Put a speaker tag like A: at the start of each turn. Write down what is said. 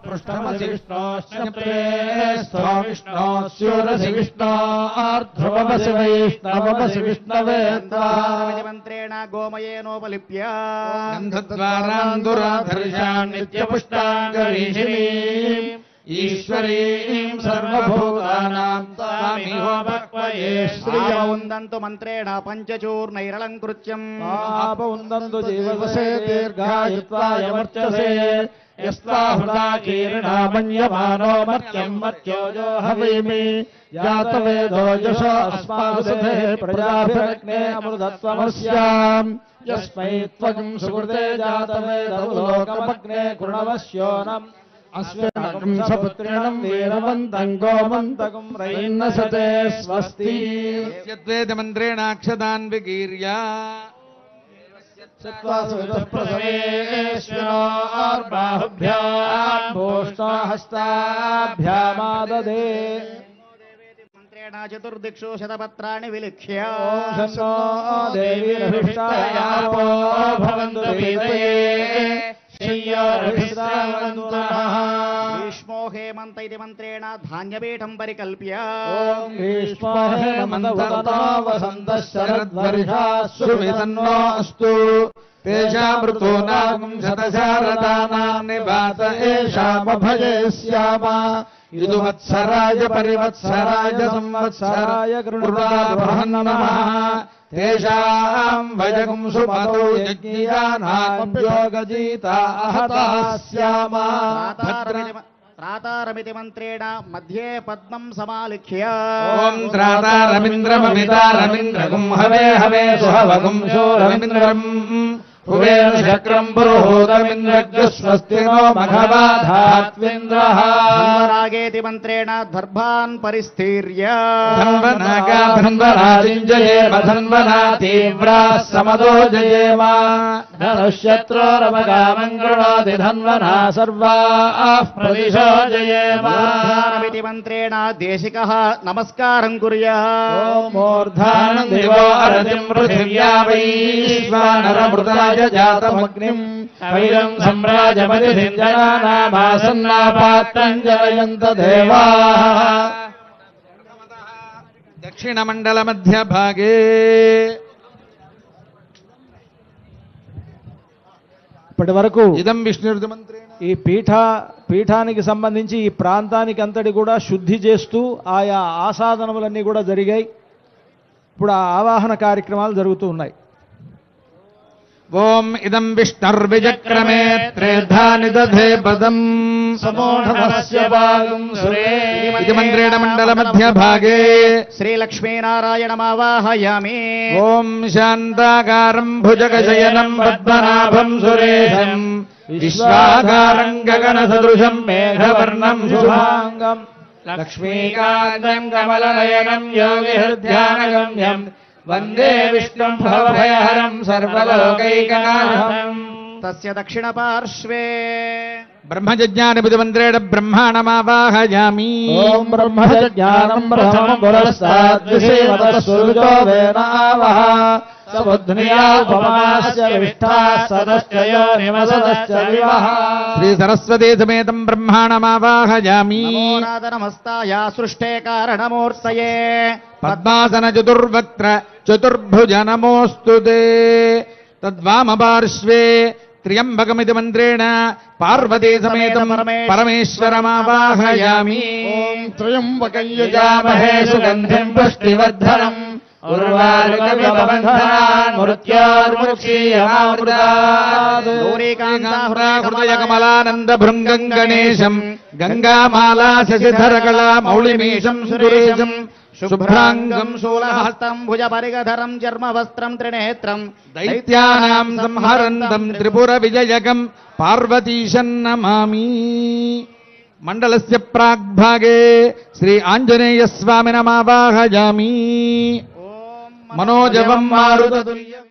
A: पृष्ठमसि विष्णोश्चप्रे स्थो विष्णोस्योरसि विष्णोर्ध्रुवमसि वैष्णवमसि विष्णवे
B: मन्त्रेण गोमयेनोपलिप्य
A: गन्धद्वारान्दुराधर्षान् नित्यपुष्टाङ्गरीषिणीम् ईश्वरीं सर्वभूतानां तामिहोपक्वये
B: श्रियौन्दन्तु मन्त्रेण पञ्चचूर्णैरलङ्कृत्यम्
A: आपौन्दन्तु जीवसे दीर्घायुत्वाय वर्चसे यस्वाहुता कीर्णा मन्यमानो मर्त्यं मर्त्योजो हवीमि जातवेदो यशो अस्मासुधे प्रजाभिरग्ने अमृतत्वमस्याम् यस्मै त्वं सुकृते जातवेदौ लोकमग्ने कृणवस्योनम् अस्मिन् सपुत्रिणं वीरवन्तं गोमन्तकं रैन्नसते स्वस्ति
C: यद्वेदमन्त्रेणाक्षदान् विकीर्य
A: बाहुभ्याम् भूष्णहस्ताभ्यामाददे
B: मन्त्रेण चतुर्दिक्षु शतपत्राणि विलिख्य
A: देवीरभिष्टायापो भवन्तु पीतये
B: ग्रीष्मो हेमन्त इति मन्त्रेण धान्यपीठं परिकल्प्य
A: ग्रीष्मो हेमन्तो वसन्तः शरद्वर्षा सुवितन्नो अस्तु तेषामृतो नागं शतशारदानां निवास एषामभये स्याम यदुवत्सराय परिवत्सराय संवत्सराय कृणुताभ्रहन् नमः तेषां भजगं सुमतो यज्ञानां योगजीता अहताः स्याम
B: त्रातारमिति मन्त्रेण मध्ये पद्मं समालिख्य
C: ॐ त्रातारमिन्द्रममितारमिन्द्रगुं हवे हवे सुहवगुं शूरमिन्द्रम् हुवेन शक्रं पुरोहोतमिन्द्रज्ञस्वस्ति नो मघवाधात्विन्द्रः
B: धन्वरागेति मन्त्रेण दर्भान् परिस्थीर्य
C: धन्वनागा धन्वराजिञ्जयेम धन्वना तीव्राः समदो जयेम
A: धनुष्यत्रोरमगामं कृणोति धन्वना सर्वाः प्रदिशो जयेम
B: मूर्धानमिति मन्त्रेण देशिकः नमस्कारं कुर्यात्
A: मूर्धानं दिवो अरतिं पृथिव्या वैश्वानरमृताय जातमग्निम् वैरं सम्राजमतिथिं जनानामासन्नापात्रं जलयन्त देवाः
C: दक्षिणमण्डलमध्यभागे
A: ఇప్పటి వరకు
C: ఇదం విష్ణుర్మంత్రేణ
A: ఈ పీఠానికి సంబంధించి ఈ ప్రాంతానికి అంతటి కూడా శుద్ధి చేస్తూ ఆయా ఆసాదనములన్నీ కూడా జరిగాయి. ఇప్పుడు ఆ ఆవాహన కార్యక్రమాలు జరుగుతూ ఉన్నాయి.
C: ఓం ఇదం విష్ణుర్విచక్రమే త్రేధా నిదధే పదం
A: సమోఢమస్య భాగం సురే
C: ఇది మంత్రేణ మండల మధ్యభాగే
B: శ్రీలక్ష్మీనారాయణమావాహయామి.
C: ఓం శాంతాకారం భుజగశయనం పద్మనాభం సురేశం విశ్వాకారం గగనసదృశం మేఘవర్ణం శుభాంగం
A: లక్ష్మీకాంతం కమలనయనం యోగిహృద్యానగమ్యం వందే విష్ణుం భవభయహరం సర్వలోకైకనాథం.
B: తస్య దక్షిణ పార్శ్వే
C: బ్రహ్మజ్ఞానపతి మంత్రేణ బ్రహ్మాణమావాహయామి.
A: ఓం బ్రహ్మజ్ఞానం ప్రథమం పురస్తాద్విషేవతస్సురుజో వేనావహ సబుద్ధ్నియా ఉపమాస్య విష్ఠా సదశ్చయో నిమసదశ్చ వివహ.
C: శ్రీ సరస్వతీ సమేతం బ్రహ్మాణమావాహయామి.
B: నమోనాథనమస్తాయ సృష్టే కారణమూర్తయే
C: పద్మాసన చతుర్వక్త్ర చతుర్భుజ నమోస్తుతే. తద్వామపార్శ్వే త్ర్యంబకమితి మంత్రేణ పార్వతీ సమేతం పరమేశ్వరమావాహయామి.
A: త్రయంబకం యజామహే సుగంధిం పుష్టివర్ధనం ఉర్వారుకవిబంధనాన్ మృత్యోర్ముక్షీయమామృతాద్.
C: హృదయ కమలానంద భృంగం గణేశం గంగామాలా శశిధరకళా మౌళిమీశం సురేశం శుభ్రాంగం
B: శూలహస్తం భుజపరిగధరం చర్మవస్త్రం త్రినేత్రం
C: దైత్యానాం సంహరంతం త్రిపుర విజయకం పార్వతీశం నమామి. మండలస్య ప్రాగ్భాగే శ్రీ ఆంజనేయ స్వామినమావాహయామి. మనోజవం మారుతతుల్యం